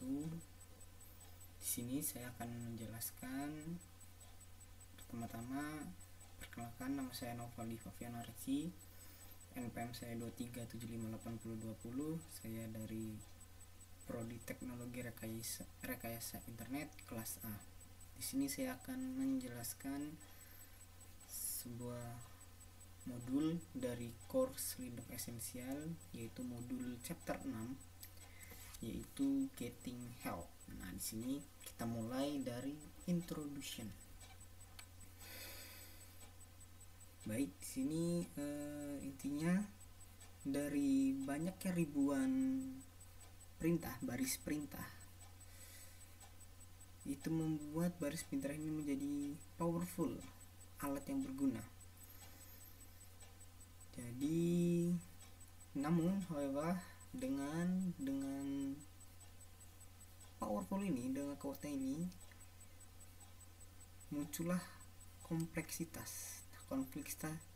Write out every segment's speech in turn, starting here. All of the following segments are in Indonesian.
wabarakatuh. Di sini saya akan menjelaskan pertama-tama, perkenalkan, nama saya Novali Fafian Arci, NPM saya 23758020. Saya dari Prodi Teknologi Rekayasa Internet kelas A. Di sini saya akan menjelaskan sebuah modul dari course Linux Essential, yaitu modul chapter 6, yaitu Getting Help. Nah, di sini kita mulai dari introduction. Baik, di sini intinya dari banyaknya ribuan baris perintah, itu membuat baris perintah ini menjadi powerful, alat yang berguna. Jadi, however, dengan powerful ini, dengan kekuatan ini, muncullah kompleksitas.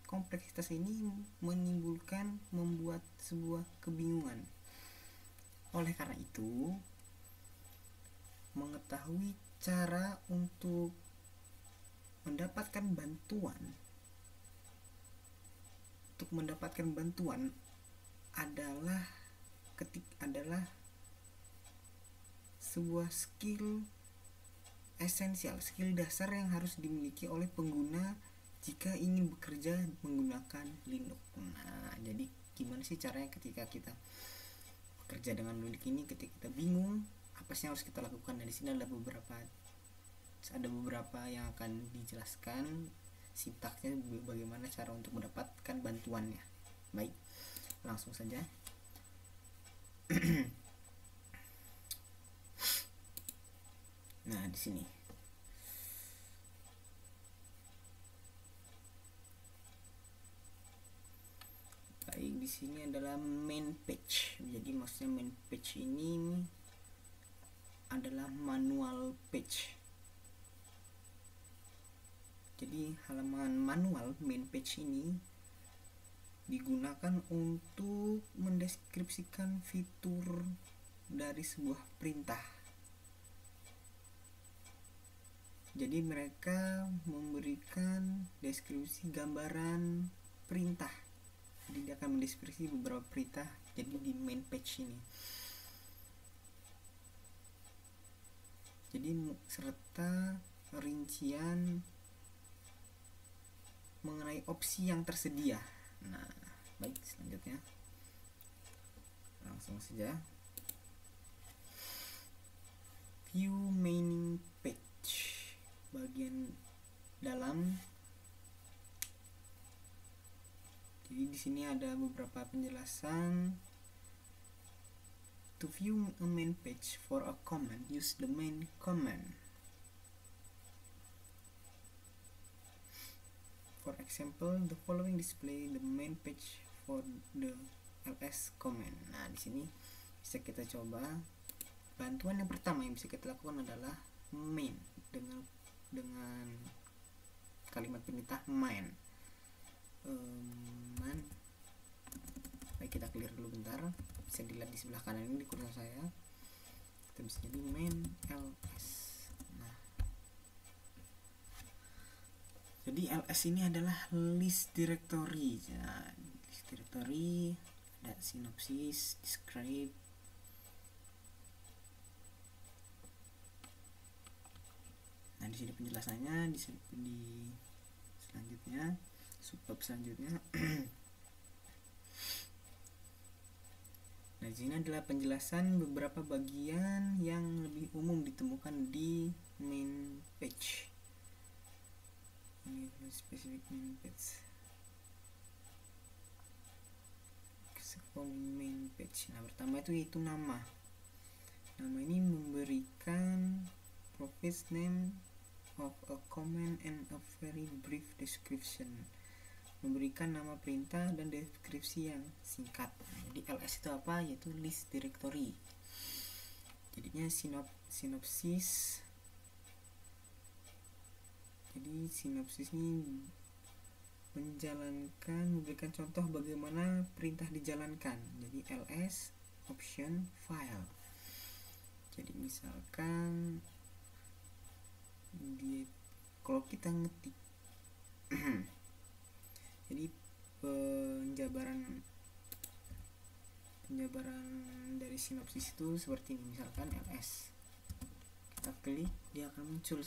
Kompleksitas ini membuat sebuah kebingungan. Oleh karena itu, mengetahui cara untuk mendapatkan bantuan adalah sebuah skill esensial, skill dasar yang harus dimiliki oleh pengguna jika ingin bekerja menggunakan Linux. Nah, jadi gimana sih caranya ketika kita bekerja dengan Linux ini, ketika kita bingung apa sih yang harus kita lakukan? Nah, di sini ada beberapa yang akan dijelaskan sintaksnya, bagaimana cara untuk mendapatkan bantuannya. Baik, langsung saja. Nah, di sini baik, di sini adalah main page. Jadi maksudnya main page ini adalah manual page. Jadi halaman manual main page ini digunakan untuk mendeskripsikan fitur dari sebuah perintah. Jadi mereka memberikan deskripsi gambaran perintah. Jadi dia akan mendeskripsi beberapa perintah jadi di main page ini. Jadi serta rincian mengenai opsi yang tersedia. Nah, baik, selanjutnya langsung saja. View main page bagian dalam. Jadi di sini ada beberapa penjelasan. To view a main page for a command, use the main command. For example, the following display the main page for the ls command. Nah, di sini bisa kita coba. Bantuan yang pertama yang bisa kita lakukan adalah main dengan kalimat perintah main. Baik, kita clear dulu bentar. Bisa dilihat di sebelah kanan ini di kursor saya. Kita bisa jadi main ls. Nah, jadi ls ini adalah list directory. Nah, list directory ada sinopsis, describe. Nah, di sini penjelasannya di selanjutnya, subbab selanjutnya. Nah, di sini adalah penjelasan beberapa bagian yang lebih umum ditemukan di main page. Ini spesifik main page. Main page. Nah, pertama itu nama. Nama ini memberikan profile name of a command and a very brief description. Memberikan nama perintah dan deskripsi yang singkat. Jadi ls itu apa? Yaitu list directory. Jadinya sinopsis. Jadi sinopsis ini memberikan contoh bagaimana perintah dijalankan. Jadi ls option file. Jadi misalkan kalau kita ngetik jadi penjabaran dari sinopsis itu seperti ini, misalkan ls, kita klik, dia akan muncul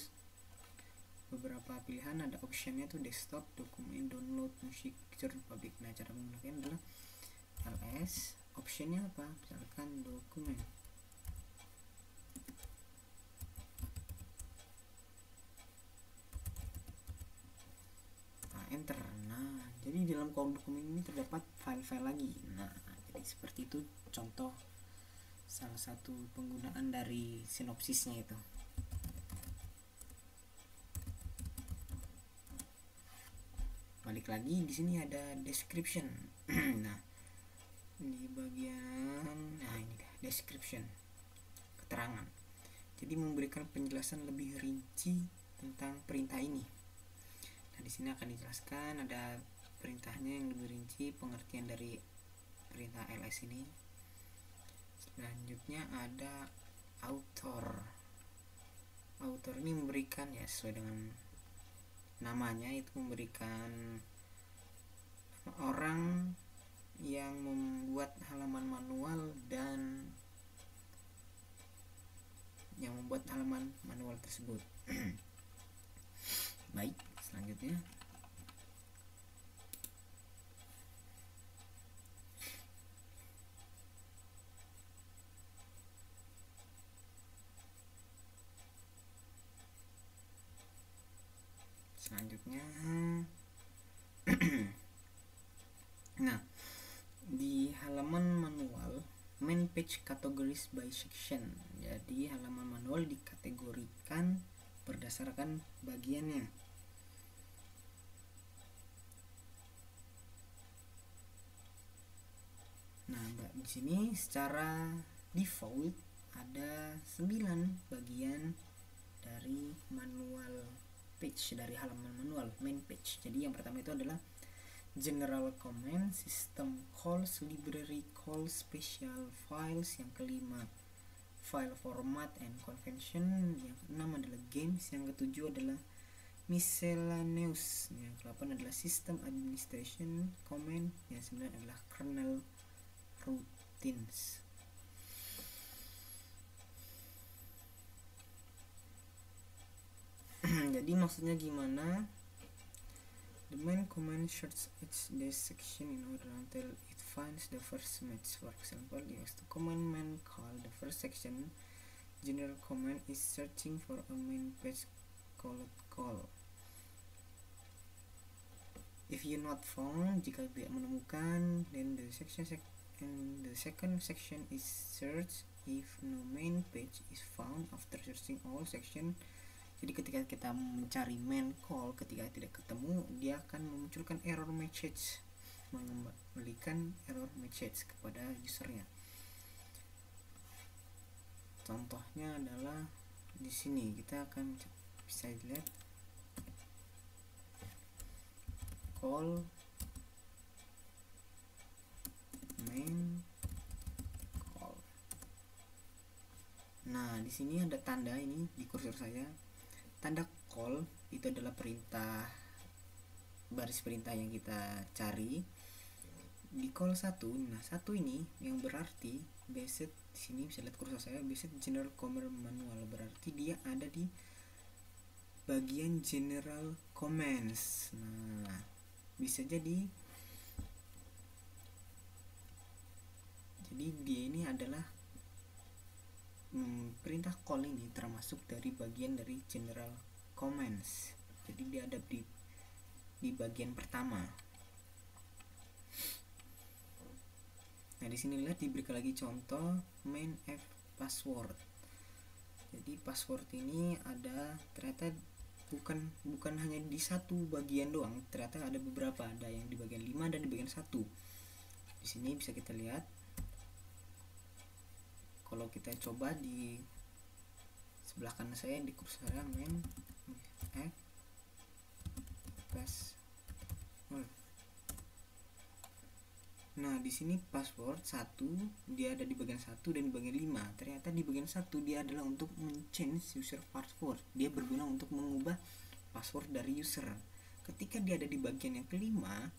beberapa pilihan, ada optionnya tuh desktop, dokumen, download, musik, picture, public. Nah, cara menggunakannya adalah ls, optionnya apa, misalkan dokumen. Nah, enter. Nah, jadi di dalam kolom dokumen ini terdapat file-file lagi. Nah, jadi seperti itu contoh salah satu penggunaan dari sinopsisnya itu. Balik lagi, di sini ada description. Nah, di bagian ini dah, description, keterangan. Jadi memberikan penjelasan lebih rinci tentang perintah ini. Nah, di sini akan dijelaskan, ada perintahnya yang lebih rinci, pengertian dari perintah ls ini. Selanjutnya ada author. Author ini memberikan, ya sesuai dengan namanya, itu memberikan orang yang membuat halaman manual dan yang membuat halaman manual tersebut. Baik, selanjutnya nah, di halaman manual main page categories by section. Jadi halaman manual dikategorikan berdasarkan bagiannya. Nah, di sini secara default ada 9 bagian dari manual page, dari halaman manual main page. Jadi yang pertama itu adalah general command, system calls, library calls, special files. Yang kelima file format and convention. Yang keenam adalah games. Yang ketujuh adalah miscellaneous. Yang ke-8 adalah system administration command. Yang ke-9 adalah kernel routines. Jadi maksudnya gimana? The main command search this section in order until it finds the first match. For example, use the command main call the first section. General command is searching for a main page call. If you not found, jika tidak menemukan, then the second section is searched. If no main page is found after searching all section. Jadi ketika kita mencari main call, ketika tidak ketemu, dia akan memunculkan error message, mengembalikan error message kepada usernya. Contohnya adalah di sini kita akan bisa lihat call main call. Nah, di sini ada tanda ini di kursor saya. Tanda call itu adalah perintah, baris perintah yang kita cari di call 1. Nah, 1 ini yang berarti based, di sini bisa lihat kursor saya, based general command manual, berarti dia ada di bagian general commands. Nah, bisa jadi dia ini adalah perintah call ini termasuk dari bagian dari general commands. Jadi dia ada di bagian pertama. Nah, di sini lihat diberikan lagi contoh main f password. Jadi password ini ada, ternyata bukan hanya di satu bagian doang, ternyata ada beberapa, ada yang di bagian 5 dan di bagian 1. Di sini bisa kita lihat. Kalau kita coba di sebelah kanan saya di kursor saya main f password. Nah, di sini password 1 dia ada di bagian 1 dan di bagian 5. Ternyata di bagian 1 dia adalah untuk men-change user password. Dia berguna untuk mengubah password dari user. Ketika dia ada di bagian yang kelima,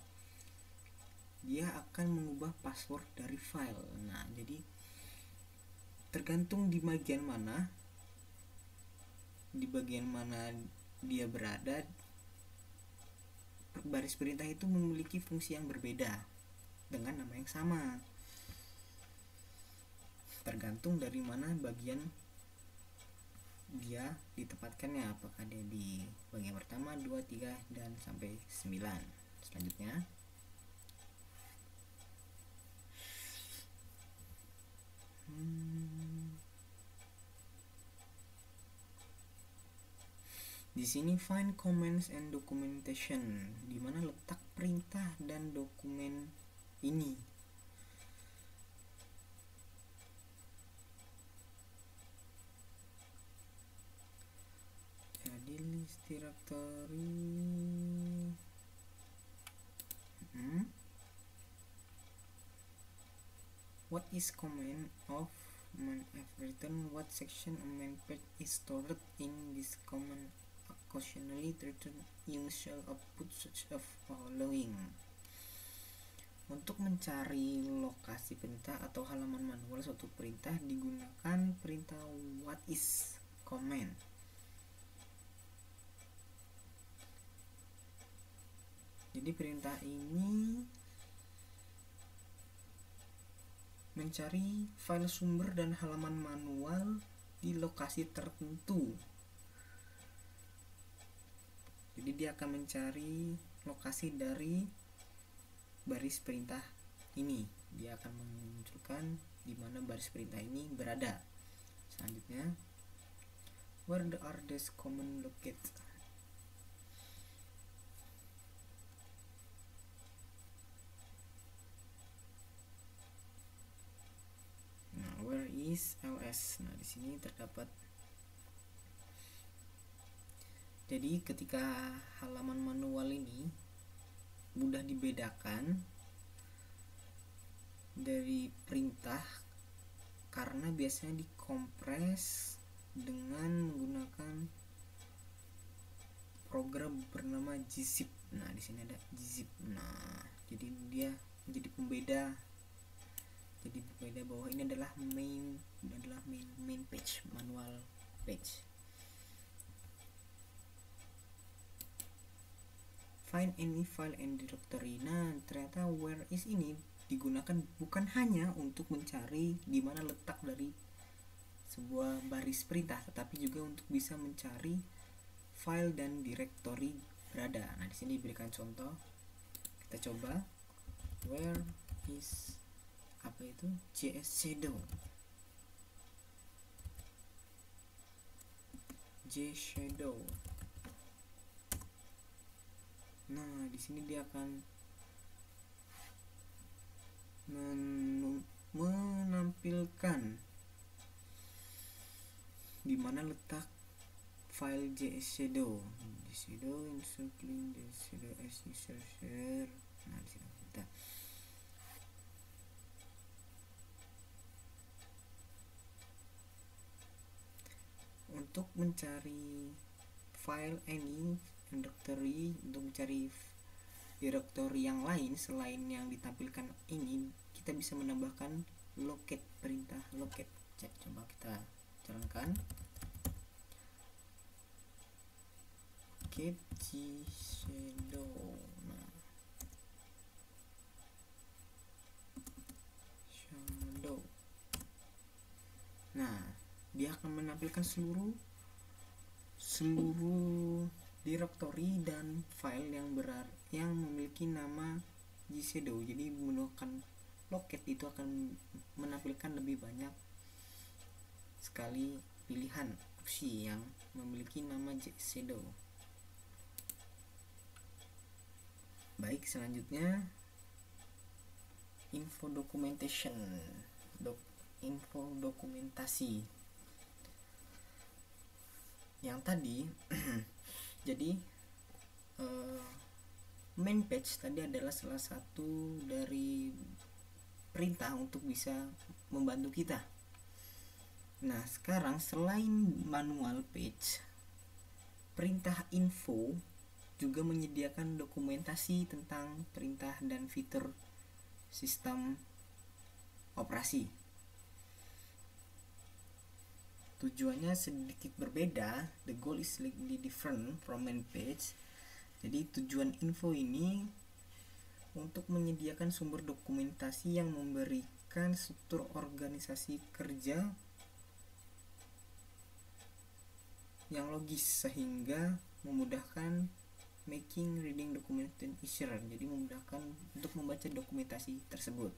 dia akan mengubah password dari file. Nah, jadi tergantung di bagian mana dia berada, baris perintah itu memiliki fungsi yang berbeda dengan nama yang sama, tergantung dari mana bagian dia ditempatkannya, apakah dia di bagian pertama, 2, 3 dan sampai 9. Selanjutnya di sini find commands and documentation, di mana letak perintah dan dokumen ini. Jadi list directory. What is command of man have written? What section of main page is stored in this command? Occasionally return initial output such as following. Untuk mencari lokasi perintah atau halaman manual suatu perintah digunakan perintah what is command. Jadi perintah ini mencari file sumber dan halaman manual di lokasi tertentu. Jadi dia akan mencari lokasi dari baris perintah ini. Dia akan menunjukkan di mana baris perintah ini berada. Selanjutnya, where are these command located? Nah, where is ls? Nah, di sini terdapat. Jadi ketika halaman manual ini mudah dibedakan dari perintah karena biasanya dikompres dengan menggunakan program bernama gzip. Nah, di sini ada gzip. Nah, jadi dia menjadi pembeda. Jadi pembeda bahwa ini adalah main page, manual page. Find any file and directory. Nah, ternyata where is ini digunakan bukan hanya untuk mencari di mana letak dari sebuah baris perintah, tetapi juga untuk bisa mencari file dan directory berada. Nah, di sini diberikan contoh. Kita coba where is apa itu? JShadow. JShadow. Nah, di sini dia akan menampilkan di mana letak file JShadow. JShadow installing JShadow as user share. Nah, di sini kita untuk mencari file any directory, untuk mencari directory yang lain selain yang ditampilkan ini, kita bisa menambahkan locate, perintah locate. Coba kita jalankan. Locate JShadow. Nah, shadow. Nah, dia akan menampilkan seluruh directory dan file yang memiliki nama JShadow. Jadi menggunakan locate itu akan menampilkan lebih banyak sekali pilihan opsi yang memiliki nama JShadow. Baik, selanjutnya info documentation. Info dokumentasi. Yang tadi jadi main page tadi adalah salah satu dari perintah untuk bisa membantu kita. Nah, sekarang selain manual page, perintah info juga menyediakan dokumentasi tentang perintah dan fitur sistem operasi. Tujuannya sedikit berbeda. The goal is slightly different from main page. Jadi tujuan info ini untuk menyediakan sumber dokumentasi yang memberikan struktur organisasi kerja yang logis sehingga memudahkan making reading documentation easier. Jadi memudahkan untuk membaca dokumentasi tersebut.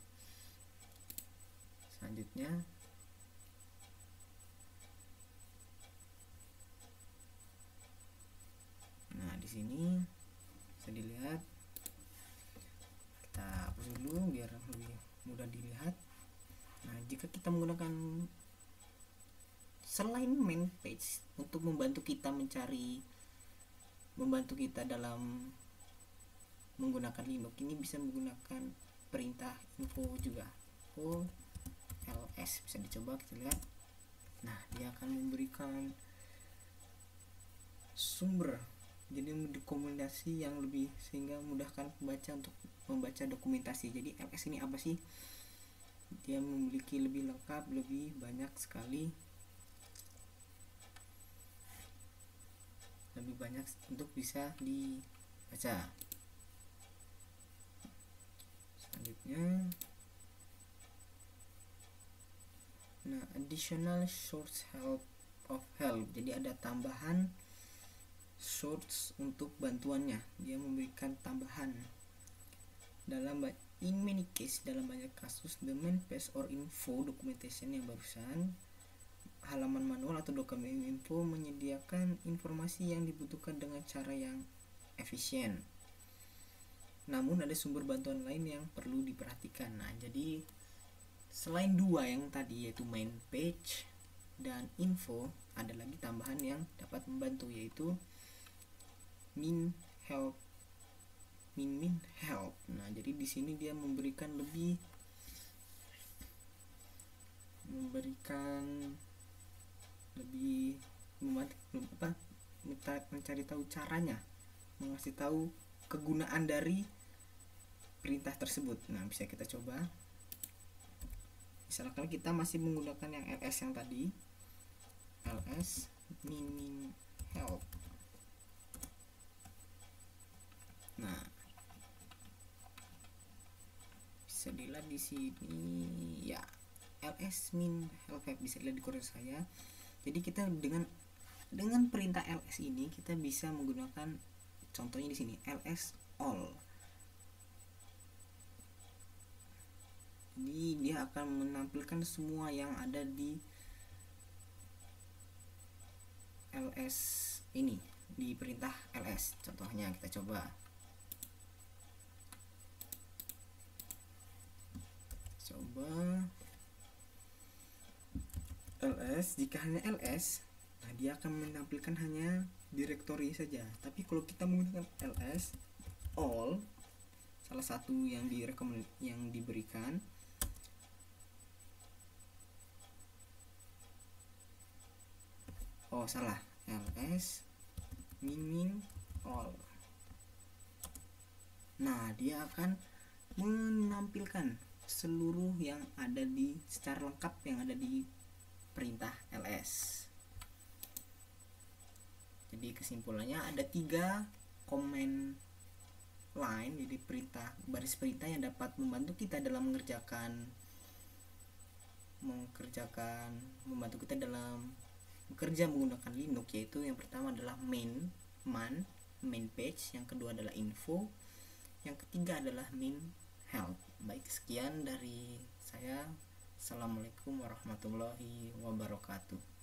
Selanjutnya, nah di sini bisa dilihat, kita hapus dulu biar lebih mudah dilihat. Nah, jika kita menggunakan selain main page untuk membantu kita dalam menggunakan Linux, ini bisa menggunakan perintah info juga. ls bisa dicoba, kita lihat. Nah, dia akan memberikan sumber, jadi dokumentasi yang lebih, sehingga memudahkan pembaca untuk membaca dokumentasi. Jadi ls ini apa sih? Dia memiliki lebih lengkap, lebih banyak sekali, lebih banyak untuk bisa dibaca. Selanjutnya, nah, additional source of help. Jadi ada tambahan source untuk bantuannya. Dia memberikan tambahan. In many case, dalam banyak kasus, the main page or info documentation yang barusan, halaman manual atau dokumen info menyediakan informasi yang dibutuhkan dengan cara yang efisien. Namun ada sumber bantuan lain yang perlu diperhatikan. Nah, jadi selain dua yang tadi, yaitu main page dan info, ada lagi tambahan yang dapat membantu, yaitu min help. Nah, jadi di sini dia memberikan mencari tahu caranya, mengasih tahu kegunaan dari perintah tersebut. Nah, bisa kita coba. Misalkan kita masih menggunakan yang ls yang tadi, ls min help. Nah, bisa dilihat di sini ya, ls min help bisa dilihat di kursor saya. Jadi kita dengan perintah ls ini kita bisa menggunakan, contohnya di sini ls all. Jadi dia akan menampilkan semua yang ada di ls ini, di perintah ls. Contohnya kita coba. ls, jika hanya ls, nah dia akan menampilkan hanya directory saja. Tapi kalau kita menggunakan ls all, salah satu yang diberikan, ls min all. Nah, dia akan menampilkan seluruh yang ada secara lengkap yang ada di perintah ls. Jadi kesimpulannya ada 3 command line, jadi baris perintah yang dapat membantu kita dalam membantu kita dalam bekerja menggunakan Linux, yaitu yang pertama adalah main page, yang kedua adalah info, yang ketiga adalah min help. Baik, sekian dari saya. Assalamualaikum warahmatullahi wabarakatuh.